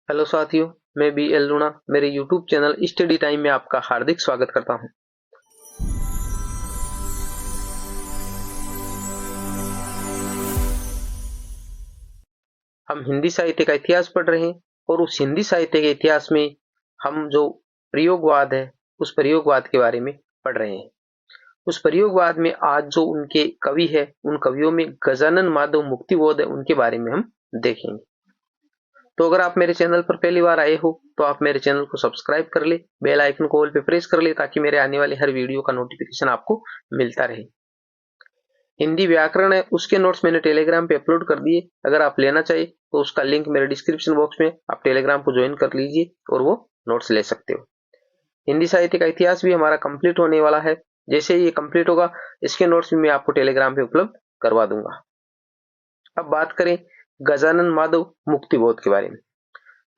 Hello साथियों, मैं B L लूणा मेरे यूट्यूब चैनल स्टडी टाइम में आपका हार्दिक स्वागत करता हूं। हम हिंदी साहित्य का इतिहास पढ़ रहे हैं और उस हिंदी साहित्य के इतिहास में हम जो प्रयोगवाद है उस प्रयोगवाद के बारे में पढ़ रहे हैं। उस प्रयोगवाद में आज जो उनके कवि है उन कवियों में गजानन माधव मुक्तिबोध है, उनके बारे में हम देखेंगे। तो अगर आप मेरे चैनल पर पहली बार आए हो तो आप मेरे चैनल को सब्सक्राइब कर ले, बेल आइकन को ऑल पे प्रेस कर ले ताकि मेरे आने वाले हर वीडियो का नोटिफिकेशन आपको मिलता रहे। हिंदी व्याकरण है उसके नोट्स मैंने टेलीग्राम पे अपलोड कर दिए, अगर आप लेना चाहिए तो उसका लिंक मेरे डिस्क्रिप्शन बॉक्स में आप टेलीग्राम को ज्वाइन कर लीजिए और वो नोट्स ले सकते हो। हिंदी साहित्य का इतिहास भी हमारा कंप्लीट होने वाला है, जैसे ही ये कंप्लीट होगा इसके नोट्स भी मैं आपको टेलीग्राम पे उपलब्ध करवा दूंगा। अब बात करें गजानन माधव मुक्तिबोध के बारे में।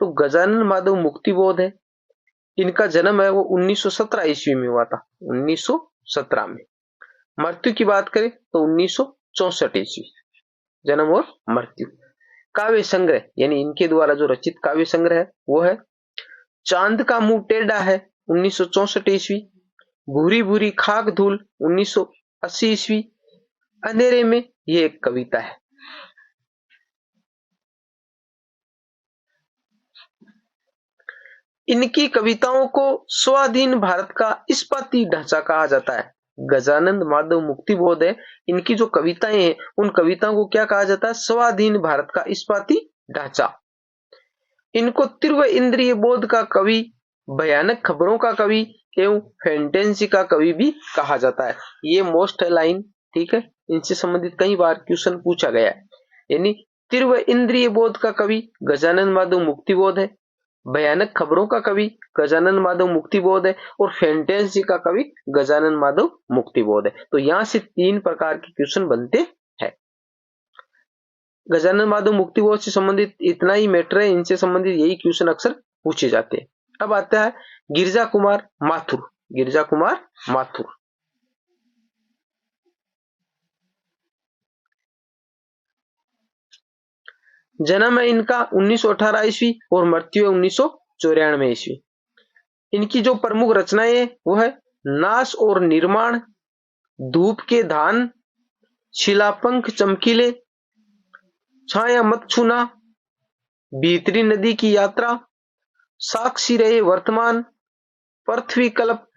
तो गजानन माधव मुक्तिबोध है, इनका जन्म है वो 1917 ईस्वी में हुआ था, 1917 में। मृत्यु की बात करें तो 1964 ईस्वी जन्म और मृत्यु। काव्य संग्रह यानी इनके द्वारा जो रचित काव्य संग्रह है वो है चांद का मुंह टेढ़ा है 1964 ईस्वी, भूरी भूरी खाक धूल 1980 ईस्वी, अंधेरे में ये एक कविता है। इनकी कविताओं को स्वाधीन भारत का इस्पाती ढांचा कहा जाता है। गजानन माधव मुक्तिबोध है, इनकी जो कविताएं हैं उन कविताओं को क्या कहा जाता है? स्वाधीन भारत का इस्पाती ढांचा। इनको तीव्र इंद्रिय बोध का कवि, भयानक खबरों का कवि एवं फैंटेसी का कवि भी कहा जाता है। ये मोस्ट है लाइन, ठीक है, इनसे संबंधित कई बार क्वेश्चन पूछा गया है। यानी तीव्र इंद्रिय बोध का कवि गजानन माधव मुक्तिबोध है, भयानक खबरों का कवि गजानन माधव मुक्तिबोध है और फैंटेसी का कवि गजानन माधव मुक्तिबोध है। तो यहां से 3 प्रकार के क्वेश्चन बनते हैं। गजानन माधव मुक्तिबोध से संबंधित इतना ही मैटर है, इनसे संबंधित यही क्वेश्चन अक्सर पूछे जाते हैं। अब आता है गिरिजा कुमार माथुर। गिरिजा कुमार माथुर जन्म है इनका 1918 ईस्वी और मृत्यु है 1994 ईस्वी। इनकी जो प्रमुख रचनाएं है वो है नाश और निर्माण, धूप के धान, शिलापंख चमकीले, छाया मत छूना, भीतरी नदी की यात्रा, साक्षी रहे वर्तमान, पृथ्वी कल्प,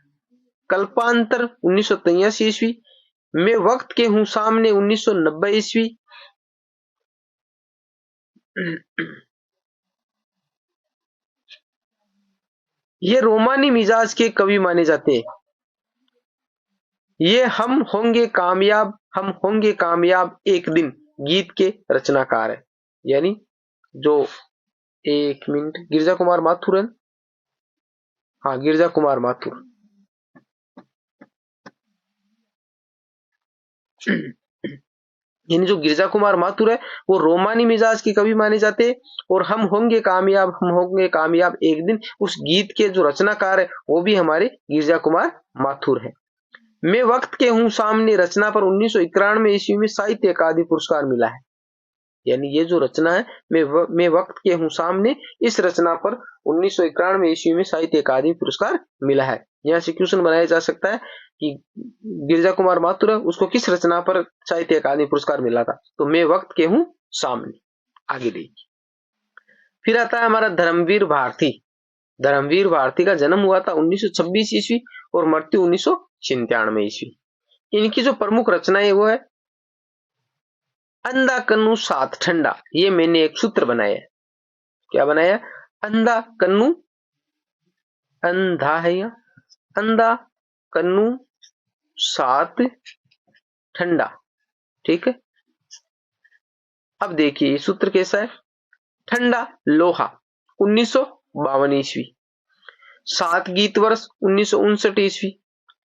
कल्पांतर 1983 ईस्वी, मैं वक्त के हूं सामने 1990 ईस्वी, ये रोमानी मिजाज के कवि माने जाते हैं। ये हम होंगे कामयाब एक दिन गीत के रचनाकार है। यानी जो एक मिनट, गिरिजा कुमार माथुर है, हाँ गिरिजा कुमार माथुर यानी जो गिरिजा कुमार माथुर है वो रोमानी मिजाज के कवि माने जाते हैं और हम होंगे कामयाब एक दिन उस गीत के जो रचनाकार है वो भी हमारे गिरिजा कुमार माथुर है। मैं वक्त के हूं सामने रचना पर 1991 ईस्वी में साहित्य अकादमी पुरस्कार मिला है। यानी ये जो रचना है मैं वक्त के हूं सामने, इस रचना पर 1991 ईस्वी में साहित्य अकादमी पुरस्कार मिला है। यहाँ से क्वेश्चन बनाया जा सकता है कि गिरिजा कुमार माथुर है उसको किस रचना पर साहित्य अकादमी पुरस्कार मिला था? तो मैं वक्त के हूं सामने। आगे देखिए, फिर आता है हमारा धर्मवीर भारती। धर्मवीर भारती का जन्म हुआ था 1926 ईस्वी और मृत्यु 1997 ईस्वी। इनकी जो प्रमुख रचनाएं वो है अंधा कन्नू सात ठंडा। ये मैंने एक सूत्र बनाया है। क्या बनाया? अंधा कन्नू, अंधा है या अंधा कन्नू सात ठंडा, ठीक है। अब देखिए ये सूत्र कैसा है। ठंडा लोहा 1952 ईस्वी, सात गीत वर्ष 1959 ईस्वी,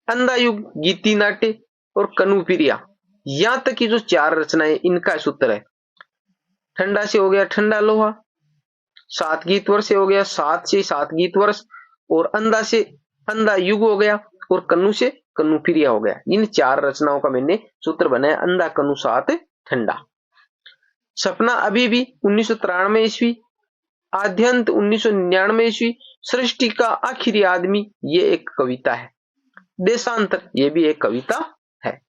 अंधा युग गीति नाट्य और कनुप्रिया, यहां तक की जो 4 रचनाएं इनका सूत्र है। ठंडा से हो गया ठंडा लोहा, सात गीत वर्ष से हो गया सात से सात गीत वर्ष, और अंधा से अंधा युग हो गया और कन्नू से कनुप्रिया हो गया। इन 4 रचनाओं का मैंने सूत्र बनाया अंधा कन्नू सात ठंडा। सपना अभी भी 1993 ईस्वी, आद्यंत 1999 ईस्वी, सृष्टि का आखिरी आदमी, ये एक कविता है। देशांतर, ये भी एक कविता है।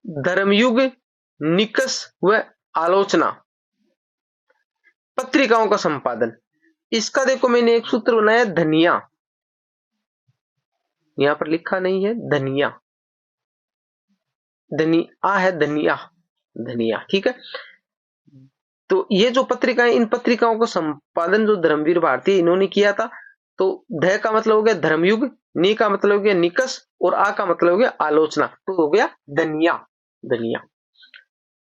धर्मयुग, निकष व आलोचना, पत्रिकाओं का संपादन। इसका देखो मैंने एक सूत्र बनाया, धनिया, यहां पर लिखा नहीं है, धनिया, धनिया है, धनिया, धनिया, ठीक है। तो ये जो पत्रिकाएं, इन पत्रिकाओं का संपादन जो धर्मवीर भारती इन्होंने किया था। तो ध का मतलब हो गया धर्मयुग, नी का मतलब हो गया निकष, और आ का मतलब हो गया आलोचना, तो हो गया धनिया, धनिया।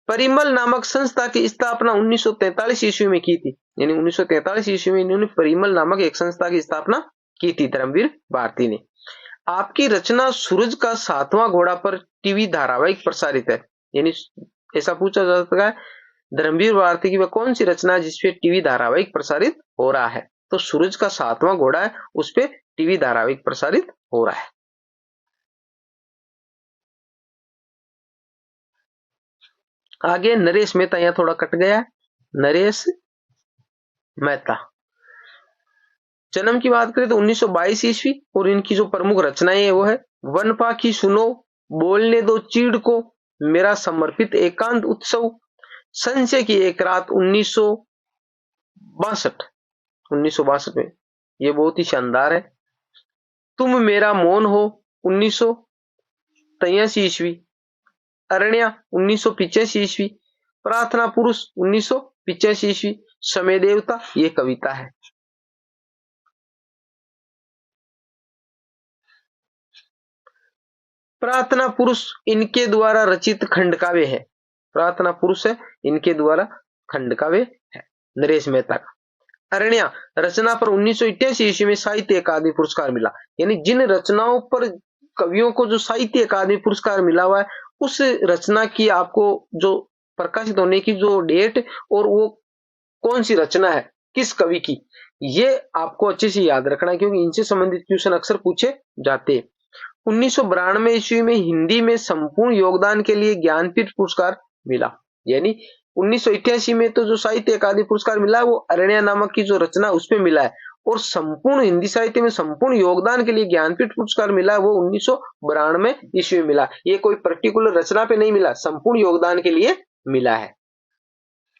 परिमल नामक संस्था की स्थापना 1943 ईस्वी में की थी, यानी 1943 ईस्वी में इन्होंने परिमल नामक एक संस्था की स्थापना की थी धर्मवीर भारती ने। आपकी रचना सूरज का 7वां घोड़ा पर टीवी धारावाहिक प्रसारित है, यानी ऐसा पूछा जा सकता है धर्मवीर भारती की वह कौन सी रचना है जिसपे टीवी धारावाहिक प्रसारित हो रहा है। तो सूरज का 7वां घोड़ा है, उस पे टीवी धारावाहिक प्रसारित हो रहा है। आगे नरेश मेहता, यहां थोड़ा कट गया है, नरेश मेहता। जन्म की बात करें तो 1922 ईस्वी, और इनकी जो प्रमुख रचनाएं है वो है वन पाखी सुनो, बोलने दो चीड़ को, मेरा समर्पित एकांत उत्सव, संशय की एक रात 1962 में, ये बहुत ही शानदार है। तुम मेरा मौन हो 1983 ईस्वी, अरण्या 1985 ईस्वी, प्रार्थना पुरुष 1985 ईस्वी, समय देवता, ये कविता है। प्रार्थना पुरुष इनके द्वारा रचित खंडकाव्य है, प्रार्थना पुरुष है इनके द्वारा खंडकाव्य है नरेश मेहता का। अरण्या रचना पर 1988 ईस्वी में साहित्य अकादमी पुरस्कार मिला, यानी जिन रचनाओं पर कवियों को जो साहित्य अकादमी पुरस्कार मिला हुआ है, उस रचना की आपको जो प्रकाशित होने की जो डेट और वो कौन सी रचना है, किस कवि की, ये आपको अच्छे से याद रखना है, क्योंकि इनसे संबंधित क्वेश्चन अक्सर पूछे जाते हैं। 1992 ईस्वी में हिंदी में संपूर्ण योगदान के लिए ज्ञानपीठ पुरस्कार मिला, यानी 1988 में तो जो साहित्य अकादमी पुरस्कार मिला है वो अरण्या नामक की जो रचना उसमें मिला है, और संपूर्ण हिंदी साहित्य में संपूर्ण योगदान के लिए ज्ञानपीठ पुरस्कार मिला है वो 1992 ईस्वी में मिला। ये कोई पर्टिकुलर रचना पे नहीं मिला, संपूर्ण योगदान के लिए मिला है।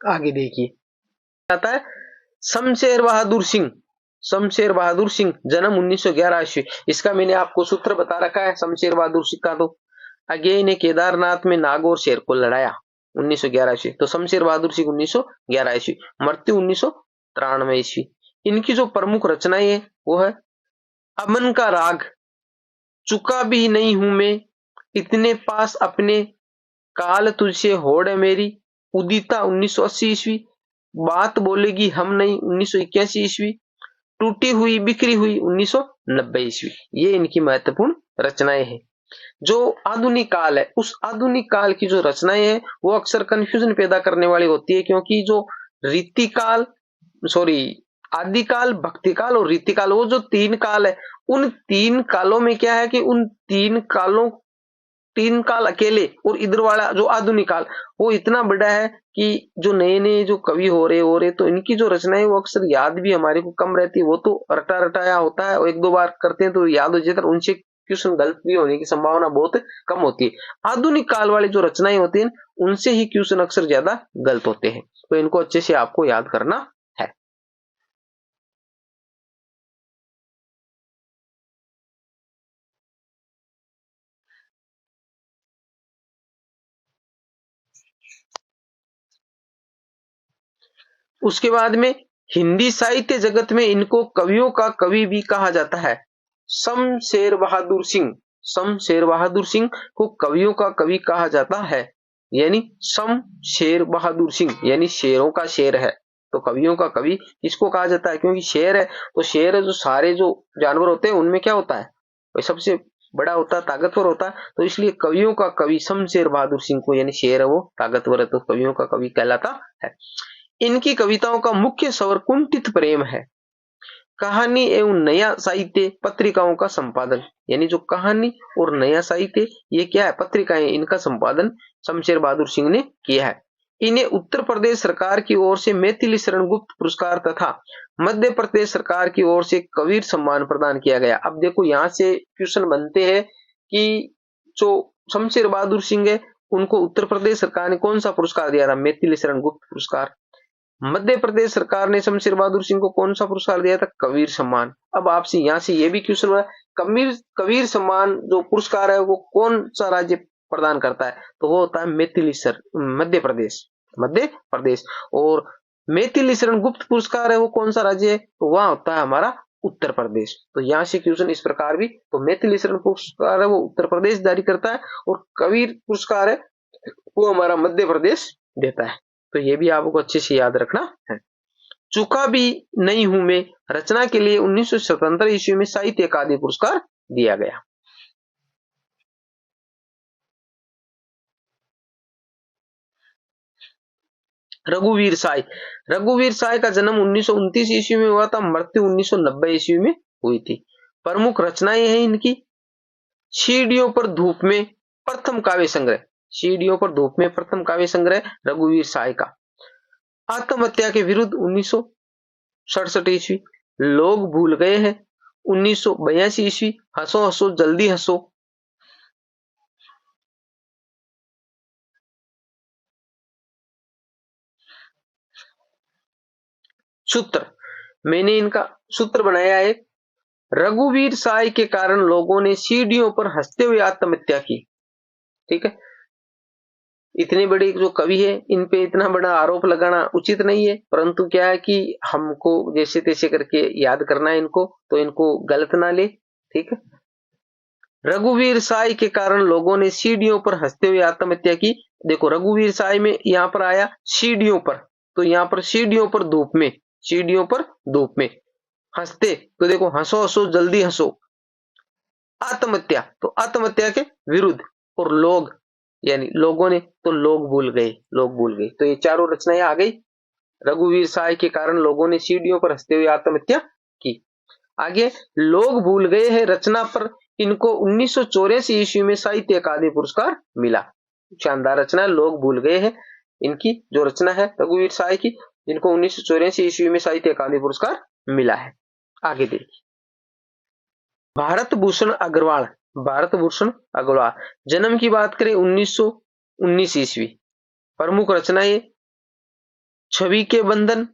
आगे देखिए आता है शमशेर बहादुर सिंह। शमशेर बहादुर सिंह जन्म 1911 ईस्वी, इसका मैंने आपको सूत्र बता रखा है शमशेर बहादुर सिंह का। तो अगेन ने केदारनाथ में नाग और शेर को लड़ाया 1911 ईस्वी, तो शमशेर बहादुर सिंह 1911 ईस्वी, मृत्यु 1993 ईस्वी। इनकी जो प्रमुख रचनाएं है वो है अमन का राग, चुका भी नहीं हूं मैं, इतने पास अपने, काल तुझसे होड़ है मेरी, उदिता 1980 ईस्वी, बात बोलेगी हम नहीं 1981 ईस्वी, टूटी हुई बिखरी हुई 1990 ईस्वी। ये इनकी महत्वपूर्ण रचनाएं हैं। जो आधुनिक काल है, उस आधुनिक काल की जो रचनाएं हैं वो अक्सर कंफ्यूजन पैदा करने वाली होती है, क्योंकि जो रीतिकाल आदिकाल, भक्तिकाल और रीतिकाल, वो जो 3 काल है, उन 3 कालों में क्या है कि उन 3 काल अकेले, और इधर वाला जो आधुनिक काल वो इतना बड़ा है कि जो नए नए जो कवि हो रहे तो इनकी जो रचनाएं वो अक्सर याद भी हमारे को कम रहती है, वो तो रटा रटाया होता है और 1-2 बार करते हैं तो याद हो जाता है, उनसे क्वेश्चन गलत भी होने की संभावना बहुत कम होती है। आधुनिक काल वाली जो रचनाएं होती हैं उनसे ही क्वेश्चन अक्सर ज्यादा गलत होते हैं, तो इनको अच्छे से आपको याद करना है। उसके बाद में हिंदी साहित्य जगत में इनको कवियों का कवि भी कहा जाता है। शमशेर बहादुर सिंह को कवियों का कवि कहा जाता है, यानी शमशेर बहादुर सिंह यानी शेरों का शेर है, तो कवियों का कवि इसको कहा जाता है, क्योंकि शेर है तो शेर जो सारे जो जानवर होते हैं उनमें क्या होता है, वह सबसे बड़ा होता है, ताकतवर होता है, तो इसलिए कवियों का कवि शमशेर बहादुर सिंह को, यानी शेर है वो ताकतवर है तो कवियों का कवि कहलाता है। इनकी कविताओं का मुख्य स्वर कुंठित प्रेम है। कहानी एवं नया साहित्य पत्रिकाओं का संपादन, यानी जो कहानी और नया साहित्य ये क्या है, पत्रिकाएं, इनका संपादन शमशेर बहादुर सिंह ने किया है। इन्हें उत्तर प्रदेश सरकार की ओर से मैथिली शरण गुप्त पुरस्कार तथा मध्य प्रदेश सरकार की ओर से कबीर सम्मान प्रदान किया गया। अब देखो यहाँ से क्वेश्चन बनते हैं कि जो शमशेर बहादुर सिंह है उनको उत्तर प्रदेश सरकार ने कौन सा पुरस्कार दिया था, मैथिली शरण गुप्त पुरस्कार। मध्य प्रदेश सरकार ने शमशेर बहादुर सिंह को कौन सा पुरस्कार दिया था, कबीर सम्मान। अब आपसे यहाँ से ये भी क्वेश्चन हुआ, कबीर सम्मान जो पुरस्कार है वो कौन सा राज्य प्रदान करता है, तो वो होता है मैथिली मध्य प्रदेश। और मैथिली शरण गुप्त पुरस्कार है वो कौन सा राज्य है, तो वहां होता है हमारा उत्तर प्रदेश। तो यहाँ से क्वेश्चन इस प्रकार भी, तो मैथिली शरण पुरस्कार है वो उत्तर प्रदेश जारी करता है और कबीर पुरस्कार है वो हमारा मध्य प्रदेश देता है। तो ये भी आपको अच्छे से याद रखना है। चूका भी नहीं हूं मैं रचना के लिए 1977 ईस्वी में साहित्य अकादमी पुरस्कार दिया गया। रघुवीर साय का जन्म 1929 ईस्वी में हुआ था, मृत्यु 1990 ईस्वी में हुई थी। प्रमुख रचनाएं हैं इनकी, सीढ़ियों पर धूप में प्रथम काव्य संग्रह रघुवीर साय का। आत्महत्या के विरुद्ध 1967 ईस्वी, लोग भूल गए हैं 1982 ईस्वी, हंसो हंसो जल्दी हंसो। सूत्र, मैंने इनका सूत्र बनाया है, रघुवीर साय के कारण लोगों ने सीढ़ियों पर हंसते हुए आत्महत्या की। ठीक है, इतने बड़े जो कवि है इन पे इतना बड़ा आरोप लगाना उचित नहीं है, परंतु क्या है कि हमको जैसे तैसे करके याद करना है इनको, तो इनको गलत ना ले। ठीक है, रघुवीर साय के कारण लोगों ने सीढ़ियों पर हंसते हुए आत्महत्या की। देखो रघुवीर साय में यहां पर आया सीढ़ियों पर, तो यहां पर सीढ़ियों पर धूप में हंसते, तो देखो हंसो हंसो जल्दी हंसो। आत्महत्या, तो आत्महत्या के विरुद्ध, और लोग यानी लोगों ने, तो लोग भूल गए। तो ये चारों रचनाएं आ गई। रघुवीर साय के कारण लोगों ने सीढ़ियों पर हंसते हुए आत्महत्या की। आगे, लोग भूल गए हैं रचना पर इनको 1984 ईस्वी में साहित्य अकादमी पुरस्कार मिला। शानदार रचना, लोग भूल गए हैं, इनकी जो रचना है रघुवीर साय की, इनको 1984 ईस्वी में साहित्य अकादमी पुरस्कार मिला है। आगे देखिए, भारत भूषण अग्रवाल, जन्म की बात करें 1919 ईस्वी। प्रमुख रचनाएं छवि के बंधन,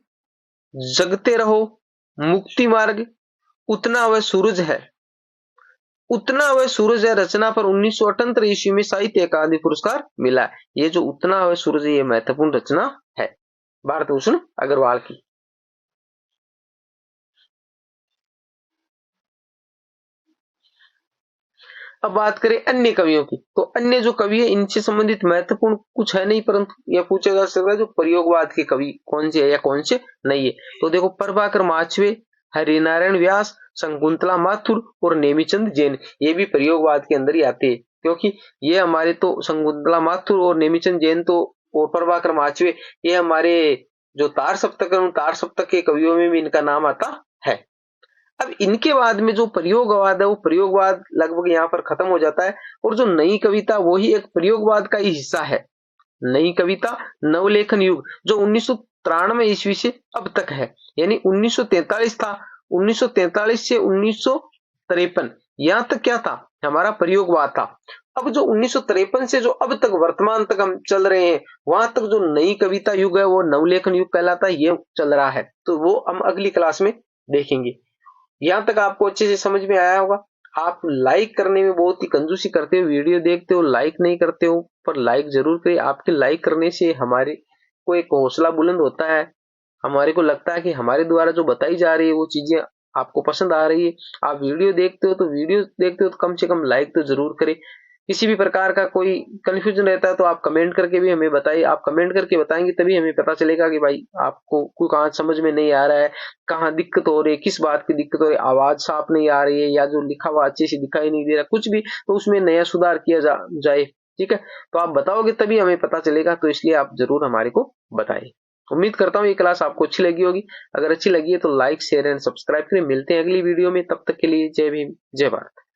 जगते रहो, मुक्ति मार्ग, उतना वह सूरज है रचना पर 1978 ईस्वी में साहित्य अकादमी पुरस्कार मिला। ये जो उतना वह सूरज है ये महत्वपूर्ण रचना है भारत भूषण अग्रवाल की। अब बात करें अन्य कवियों की, तो अन्य जो कवि है इनसे संबंधित महत्वपूर्ण कुछ है नहीं, परंतु यह पूछा जा सकता है जो प्रयोगवाद के कवि कौन से है या कौन से नहीं है। तो देखो, प्रभाकर माचवे, हरिनारायण व्यास, शकुंतला माथुर और नेमीचंद जैन, ये भी प्रयोगवाद के अंदर ही आते हैं, क्योंकि ये हमारे तो शकुंतला माथुर और नेमीचंद जैन तो और प्रभाकर माचवे ये हमारे जो तार सप्तक है, उन तार सप्तक के कवियों में भी इनका नाम आता है। अब इनके बाद में जो प्रयोगवाद है वो प्रयोगवाद लगभग यहाँ पर खत्म हो जाता है, और जो नई कविता वो ही एक प्रयोगवाद का ही हिस्सा है। नई कविता नवलेखन युग जो 1993 ईस्वी से अब तक है, यानी 1943 था, 1943 से 1953 यहाँ तक क्या था, हमारा प्रयोगवाद था। अब जो 1953 से जो अब तक वर्तमान तक हम चल रहे हैं, वहां तक जो नई कविता युग है वो नवलेखन युग कहलाता है, ये चल रहा है। तो वो हम अगली क्लास में देखेंगे। यहां तक आपको अच्छे से समझ में आया होगा। आप लाइक करने में बहुत ही कंजूसी करते हो, वीडियो देखते हो लाइक नहीं करते हो, पर लाइक जरूर करिए। आपके लाइक करने से हमारे को एक हौसला बुलंद होता है, हमारे को लगता है कि हमारे द्वारा जो बताई जा रही है वो चीजें आपको पसंद आ रही है। आप वीडियो देखते हो तो कम से कम लाइक तो जरूर करें। किसी भी प्रकार का कोई कंफ्यूजन रहता है तो आप कमेंट करके भी हमें बताइए। आप कमेंट करके बताएंगे तभी हमें पता चलेगा कि भाई आपको कोई कहाँ समझ में नहीं आ रहा है, कहाँ दिक्कत हो रही है, किस बात की दिक्कत हो रही है, आवाज साफ नहीं आ रही है या जो लिखा हुआ अच्छे से दिखाई नहीं दे रहा, कुछ भी, तो उसमें नया सुधार किया जाए। ठीक है, तो आप बताओगे तभी हमें पता चलेगा, तो इसलिए आप जरूर हमारे को बताइए। उम्मीद करता हूँ ये क्लास आपको अच्छी लगी होगी। अगर अच्छी लगी है तो लाइक, शेयर एंड सब्सक्राइब करें। मिलते हैं अगली वीडियो में, तब तक के लिए जय भीम, जय भारत।